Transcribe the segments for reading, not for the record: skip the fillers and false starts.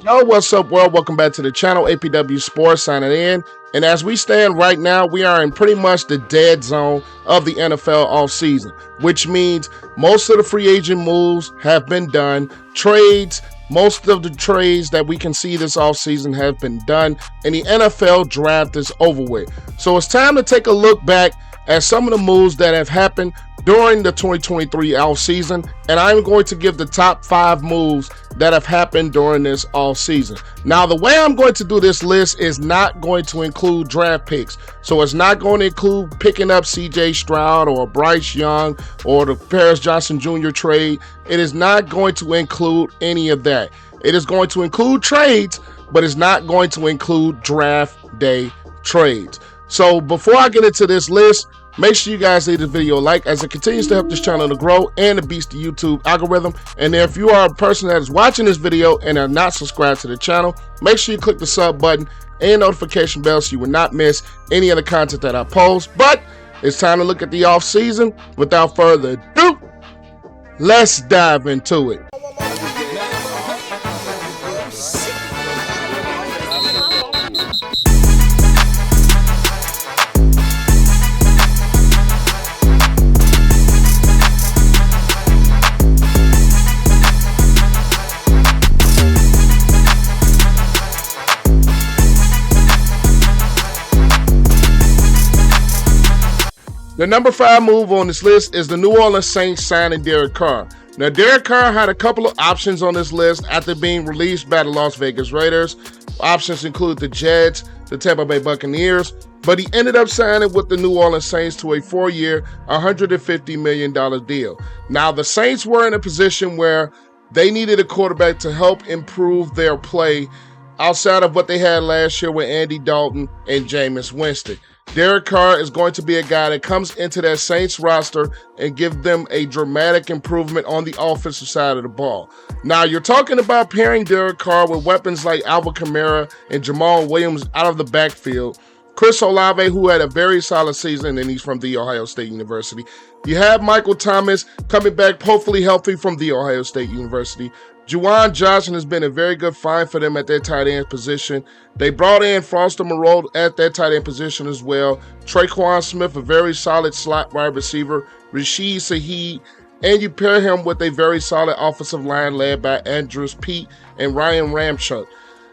Yo, what's up, world? Welcome back to the channel. APW Sports signing in. And as we stand right now, we are in pretty much the dead zone of the NFL offseason, which means most of the free agent moves have been done. Trades, most of the trades that we can see this offseason have been done, and the NFL draft is over with. So it's time to take a look back at some of the moves that have happened during the 2023 offseason, and I'm going to give the top 5 moves that have happened during this offseason. Now, the way I'm going to do this list is not going to include draft picks. So it's not going to include picking up CJ Stroud or Bryce Young or the Paris Johnson Jr. trade. It is not going to include any of that. It is going to include trades, but it's not going to include draft day trades. So before I get into this list, make sure you guys leave this video a like as it continues to help this channel to grow and to beast the YouTube algorithm. And if you are a person that is watching this video and are not subscribed to the channel, make sure you click the sub button and notification bell so you will not miss any of the content that I post. But it's time to look at the off season. Without further ado, let's dive into it. The number 5 move on this list is the New Orleans Saints signing Derek Carr. Now, Derek Carr had a couple of options on this list after being released by the Las Vegas Raiders. Options include the Jets, the Tampa Bay Buccaneers, but he ended up signing with the New Orleans Saints to a 4-year, $150 million deal. Now, the Saints were in a position where they needed a quarterback to help improve their play outside of what they had last year with Andy Dalton and Jameis Winston. Derek Carr is going to be a guy that comes into that Saints roster and give them a dramatic improvement on the offensive side of the ball. Now, you're talking about pairing Derek Carr with weapons like Alvin Kamara and Jamal Williams out of the backfield. Chris Olave, who had a very solid season, and he's from The Ohio State University. You have Michael Thomas coming back, hopefully healthy, from The Ohio State University. Juwan Johnson has been a very good find for them at their tight end position. They brought in Foster Moreau at that tight end position as well. Traquan Smith, a very solid slot wide receiver. Rashid Shaheed, and you pair him with a very solid offensive line led by Andrews Pete and Ryan Ramchuk.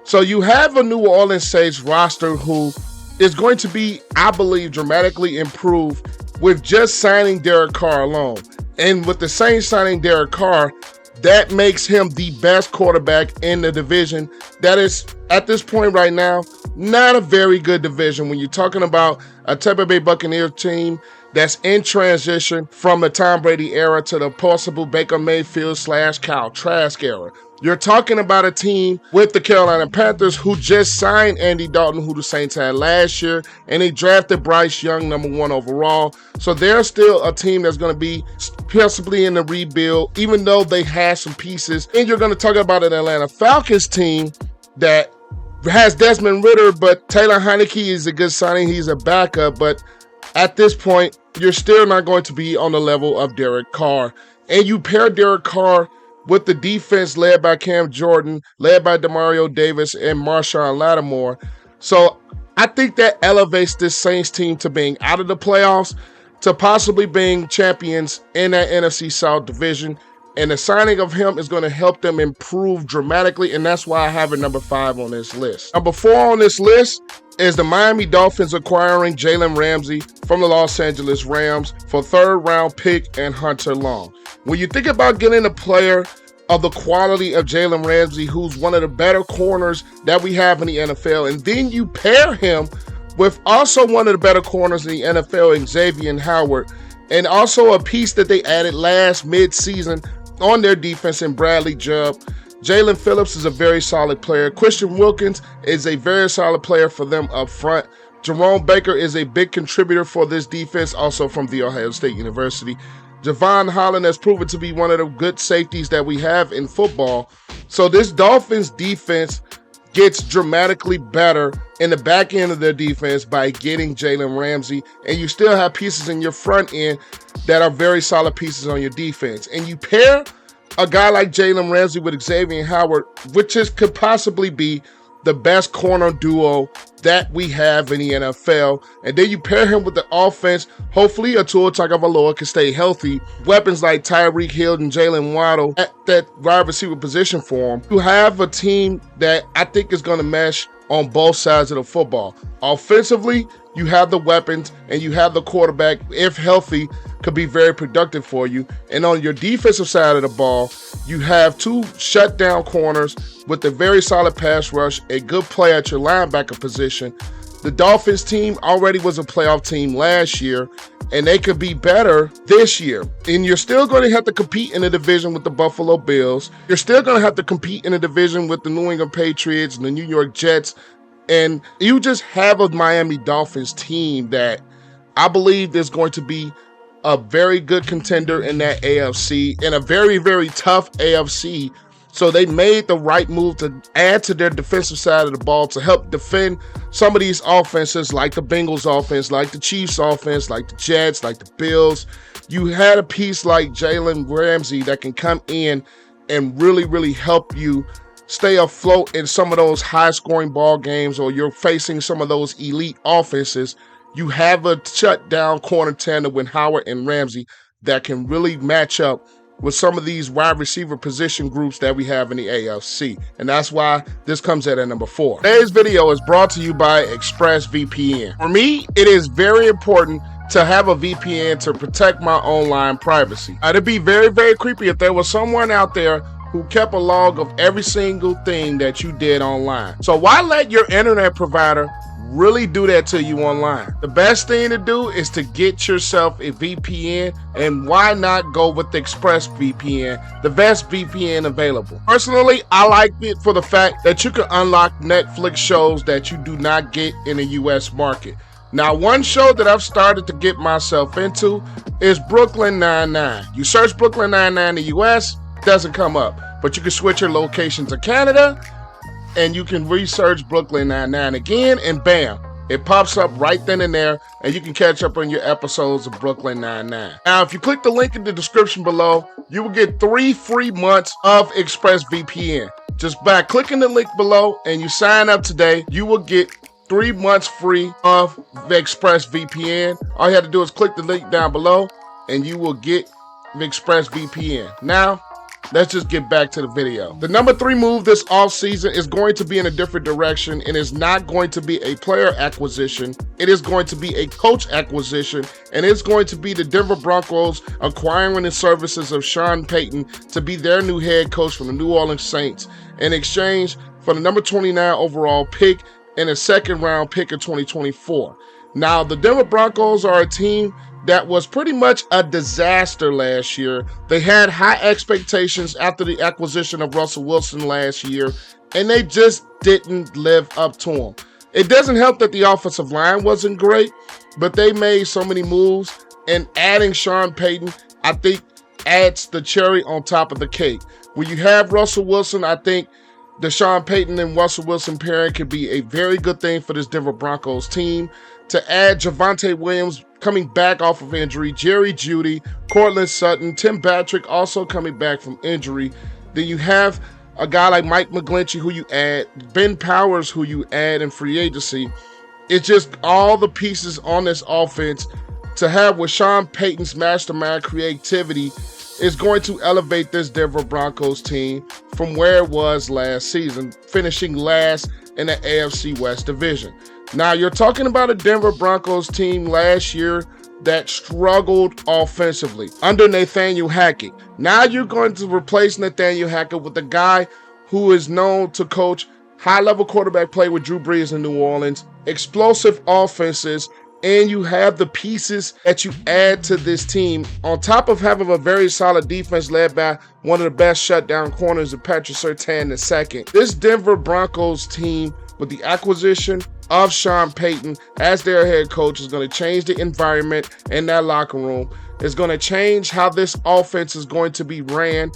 So you have a New Orleans Saints roster who is going to be, I believe, dramatically improved with just signing Derek Carr alone. And with the Saints signing Derek Carr, that makes him the best quarterback in the division. That is, at this point right now, not a very good division when you're talking about a Tampa Bay Buccaneers team that's in transition from the Tom Brady era to the possible Baker Mayfield / Kyle Trask era. You're talking about a team with the Carolina Panthers who just signed Andy Dalton, who the Saints had last year, and they drafted Bryce Young, number 1 overall. So they're still a team that's going to be possibly in the rebuild, even though they have some pieces. And you're going to talk about an Atlanta Falcons team that has Desmond Ridder, but Taylor Heineke is a good signing. He's a backup, but at this point, you're still not going to be on the level of Derek Carr. And you pair Derek Carr with the defense led by Cam Jordan, led by Demario Davis and Marshawn Lattimore. So I think that elevates this Saints team to being out of the playoffs, to possibly being champions in that NFC South division. And the signing of him is going to help them improve dramatically, and that's why I have it number 5 on this list. Number 4 on this list is the Miami Dolphins acquiring Jalen Ramsey from the Los Angeles Rams for 3rd round pick and Hunter Long. When you think about getting a player of the quality of Jalen Ramsey, who's one of the better corners that we have in the NFL, and then you pair him with also one of the better corners in the NFL, Xavier Howard, and also a piece that they added last mid-season on their defense in Bradley Chubb. Jalen Phillips is a very solid player. Christian Wilkins is a very solid player for them up front. Jerome Baker is a big contributor for this defense, also from The Ohio State University. Javon Holland has proven to be one of the good safeties that we have in football. So this Dolphins defense gets dramatically better in the back end of their defense by getting Jalen Ramsey, and you still have pieces in your front end that are very solid pieces on your defense. And you pair a guy like Jalen Ramsey with Xavier Howard, which could possibly be the best corner duo that we have in the NFL. And then you pair him with the offense. Hopefully Tua Tagovailoa can stay healthy. Weapons like Tyreek Hill and Jalen Waddle at that wide receiver position for him. You have a team that I think is going to mesh on both sides of the football. Offensively, you have the weapons and you have the quarterback, if healthy, could be very productive for you. And on your defensive side of the ball, you have two shutdown corners with a very solid pass rush, a good play at your linebacker position. The Dolphins team already was a playoff team last year, and they could be better this year. And you're still going to have to compete in the division with the Buffalo Bills. You're still going to have to compete in the division with the New England Patriots and the New York Jets. And you just have a Miami Dolphins team that I believe is going to be a very good contender in that AFC, and a very, very tough AFC. So they made the right move to add to their defensive side of the ball to help defend some of these offenses, like the Bengals offense, like the Chiefs offense, like the Jets, like the Bills. You had a piece like Jalen Ramsey that can come in and really, really help you stay afloat in some of those high-scoring ball games, or you're facing some of those elite offenses. You have a shutdown corner tandem with Howard and Ramsey that can really match up with some of these wide receiver position groups that we have in the AFC. And that's why this comes at number 4. Today's video is brought to you by ExpressVPN. For me, it is very important to have a VPN to protect my online privacy. It'd be very, very creepy if there was someone out there who kept a log of every single thing that you did online. So why let your internet provider really do that to you online? The best thing to do is to get yourself a VPN, and why not go with the ExpressVPN, the best VPN available. Personally, I like it for the fact that you can unlock Netflix shows that you do not get in the US market. Now, one show that I've started to get myself into is Brooklyn Nine-Nine. You search Brooklyn Nine-Nine in the US, it doesn't come up, but you can switch your location to Canada, and you can research Brooklyn Nine-Nine again, and bam, it pops up right then and there, and you can catch up on your episodes of Brooklyn Nine-Nine. Now, if you click the link in the description below, you will get 3 free months of ExpressVPN. Just by clicking the link below and you sign up today, you will get 3 months free of ExpressVPN. All you have to do is click the link down below, and you will get ExpressVPN. Now, let's just get back to the video. The number 3 move this offseason is going to be in a different direction, and is not going to be a player acquisition. It is going to be a coach acquisition, and it's going to be the Denver Broncos acquiring the services of Sean Payton to be their new head coach for the New Orleans Saints in exchange for the number 29 overall pick and a second-round pick in 2024. Now, the Denver Broncos are a team that was pretty much a disaster last year. They had high expectations after the acquisition of Russell Wilson last year, and they just didn't live up to them. It doesn't help that the offensive line wasn't great, but they made so many moves, and adding Sean Payton, I think, adds the cherry on top of the cake. When you have Russell Wilson, I think the Sean Payton and Russell Wilson pairing could be a very good thing for this Denver Broncos team. To add Javonte Williams coming back off of injury, Jerry Jeudy, Cortland Sutton, Tim Patrick also coming back from injury. Then you have a guy like Mike McGlinchey who you add, Ben Powers who you add in free agency. It's just all the pieces on this offense to have with Sean Payton's mastermind creativity is going to elevate this Denver Broncos team from where it was last season, finishing last in the AFC West division. Now, you're talking about a Denver Broncos team last year that struggled offensively under Nathaniel Hackett. Now you're going to replace Nathaniel Hackett with a guy who is known to coach high-level quarterback play with Drew Brees in New Orleans, explosive offenses, and you have the pieces that you add to this team on top of having a very solid defense led by one of the best shutdown corners of Patrick Surtain II. This Denver Broncos team, with the acquisition of Sean Payton as their head coach, is going to change the environment in that locker room. It's going to change how this offense is going to be ran.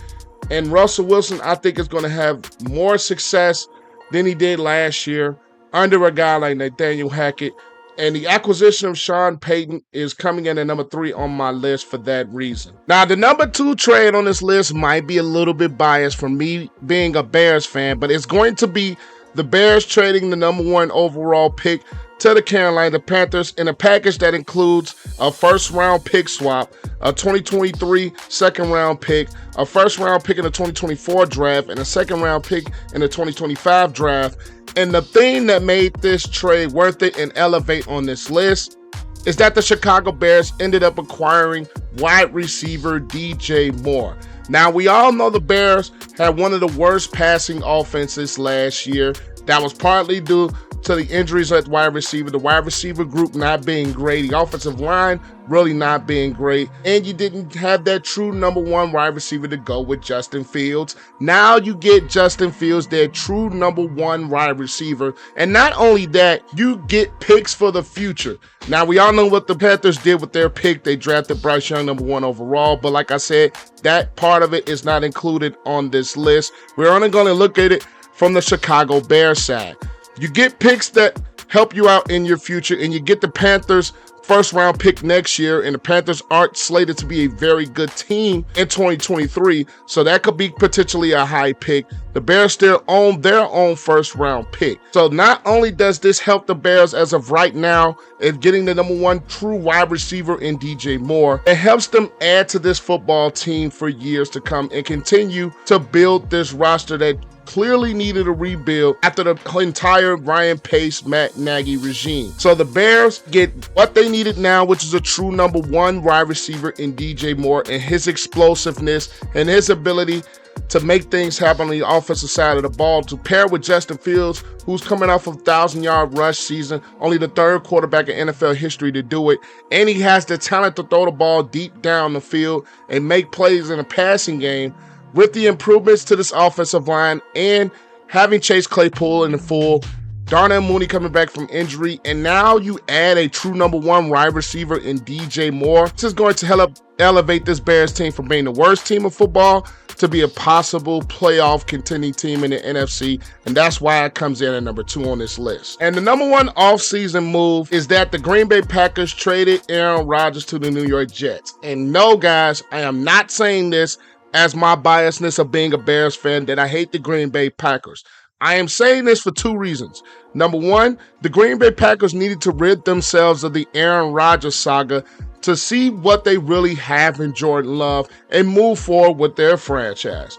And Russell Wilson, I think, is going to have more success than he did last year under a guy like Nathaniel Hackett. And the acquisition of Sean Payton is coming in at number 3 on my list for that reason. Now, the number 2 trade on this list might be a little bit biased from me being a Bears fan, but it's going to be the Bears trading the number 1 overall pick to the Carolina Panthers in a package that includes a first-round pick swap, a 2023 second-round pick, a first-round pick in the 2024 draft, and a second-round pick in the 2025 draft. And the thing that made this trade worth it and elevate on this list is that the Chicago Bears ended up acquiring wide receiver DJ Moore. Now, we all know the Bears had one of the worst passing offenses last year. That was partly due to the injuries at wide receiver, the wide receiver group not being great, the offensive line really not being great, and you didn't have that true number 1 wide receiver to go with Justin Fields. Now you get Justin Fields, their true number 1 wide receiver, and not only that, you get picks for the future. Now, we all know what the Panthers did with their pick. They drafted Bryce Young number 1 overall, but like I said, that part of it is not included on this list. We're only going to look at it from the Chicago Bears side. You get picks that help you out in your future, and you get the Panthers' first-round pick next year, and the Panthers aren't slated to be a very good team in 2023, so that could be potentially a high pick. The Bears still own their own first-round pick. So not only does this help the Bears as of right now in getting the number 1 true wide receiver in DJ Moore, it helps them add to this football team for years to come and continue to build this roster that clearly needed a rebuild after the entire Ryan Pace, Matt Nagy regime. So the Bears get what they needed now, which is a true number 1 wide receiver in DJ Moore and his explosiveness and his ability to make things happen on the offensive side of the ball, to pair with Justin Fields, who's coming off of a 1,000-yard rush season, only the 3rd quarterback in NFL history to do it, and he has the talent to throw the ball deep down the field and make plays in a passing game. With the improvements to this offensive line and having Chase Claypool in the full, Darnell Mooney coming back from injury, and now you add a true number 1 wide receiver in DJ Moore. This is going to help elevate this Bears team from being the worst team of football to be a possible playoff contending team in the NFC, and that's why it comes in at number 2 on this list. And the number 1 offseason move is that the Green Bay Packers traded Aaron Rodgers to the New York Jets. And no, guys, I am not saying this as my biasness of being a Bears fan that I hate the Green Bay Packers. I am saying this for 2 reasons. Number 1, the Green Bay Packers needed to rid themselves of the Aaron Rodgers saga to see what they really have in Jordan Love and move forward with their franchise.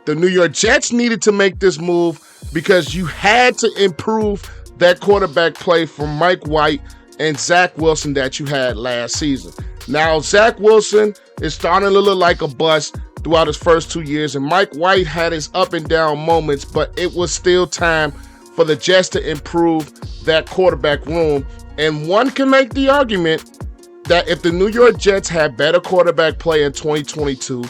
The New York Jets needed to make this move because you had to improve that quarterback play from Mike White and Zach Wilson that you had last season. Now, Zach Wilson is starting to look like a bust throughout his first 2 years, and Mike White had his up and down moments, but it was still time for the Jets to improve that quarterback room. And one can make the argument that if the New York Jets had better quarterback play in 2022,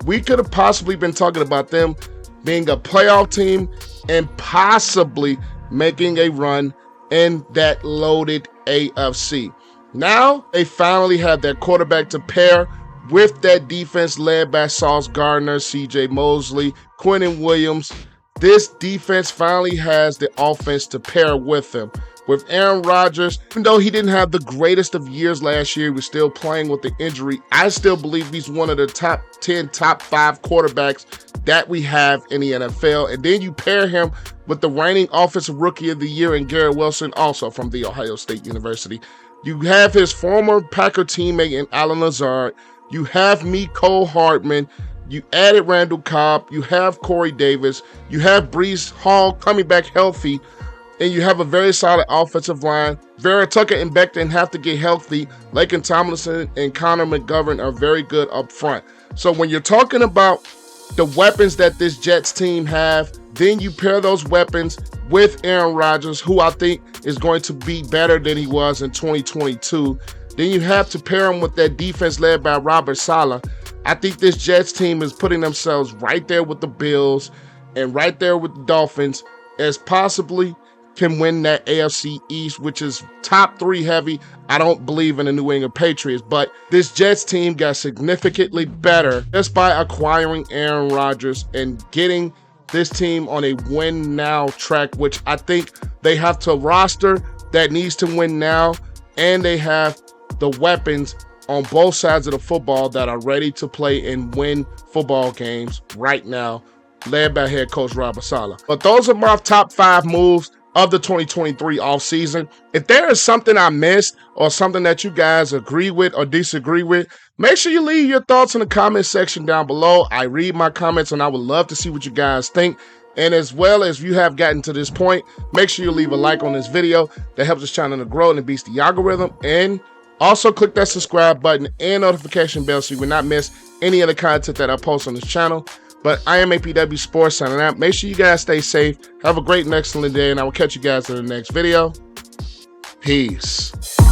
we could have possibly been talking about them being a playoff team and possibly making a run in that loaded AFC. Now they finally have their quarterback to pair with that defense led by Sauce Gardner, CJ Mosley, Quinnen Williams. This defense finally has the offense to pair with them. With Aaron Rodgers, even though he didn't have the greatest of years last year, he was still playing with the injury. I still believe he's one of the top 10, top 5 quarterbacks that we have in the NFL. And then you pair him with the reigning Offensive Rookie of the Year in Garrett Wilson, also from The Ohio State University. You have his former Packer teammate in Alan Lazard. You have Mecole Hardman. You added Randall Cobb. You have Corey Davis. You have Breece Hall coming back healthy. And you have a very solid offensive line. Vera Tucker and Becton have to get healthy. Laken Tomlinson and Connor McGovern are very good up front. So when you're talking about the weapons that this Jets team have, then you pair those weapons with Aaron Rodgers, who I think is going to be better than he was in 2022. Then you have to pair him with that defense led by Robert Saleh. I think this Jets team is putting themselves right there with the Bills and right there with the Dolphins as possibly can win that AFC East, which is top 3 heavy. I don't believe in the New England Patriots, but this Jets team got significantly better just by acquiring Aaron Rodgers and getting this team on a win now track, which I think they have to roster that needs to win now. and they have the weapons on both sides of the football that are ready to play and win football games right now, led by head coach Robert Saleh. But those are my top 5 moves of the 2023 offseason. If there is something I missed or something that you guys agree with or disagree with, make sure you leave your thoughts in the comment section down below. I read my comments and I would love to see what you guys think. And as well as if you have gotten to this point, make sure you leave a like on this video. That helps this channel to grow and it beats the algorithm. And also click that subscribe button and notification bell so you will not miss any of the content that I post on this channel. But I am APW Sports signing out. Make sure you guys stay safe. Have a great and excellent day, and I will catch you guys in the next video. Peace.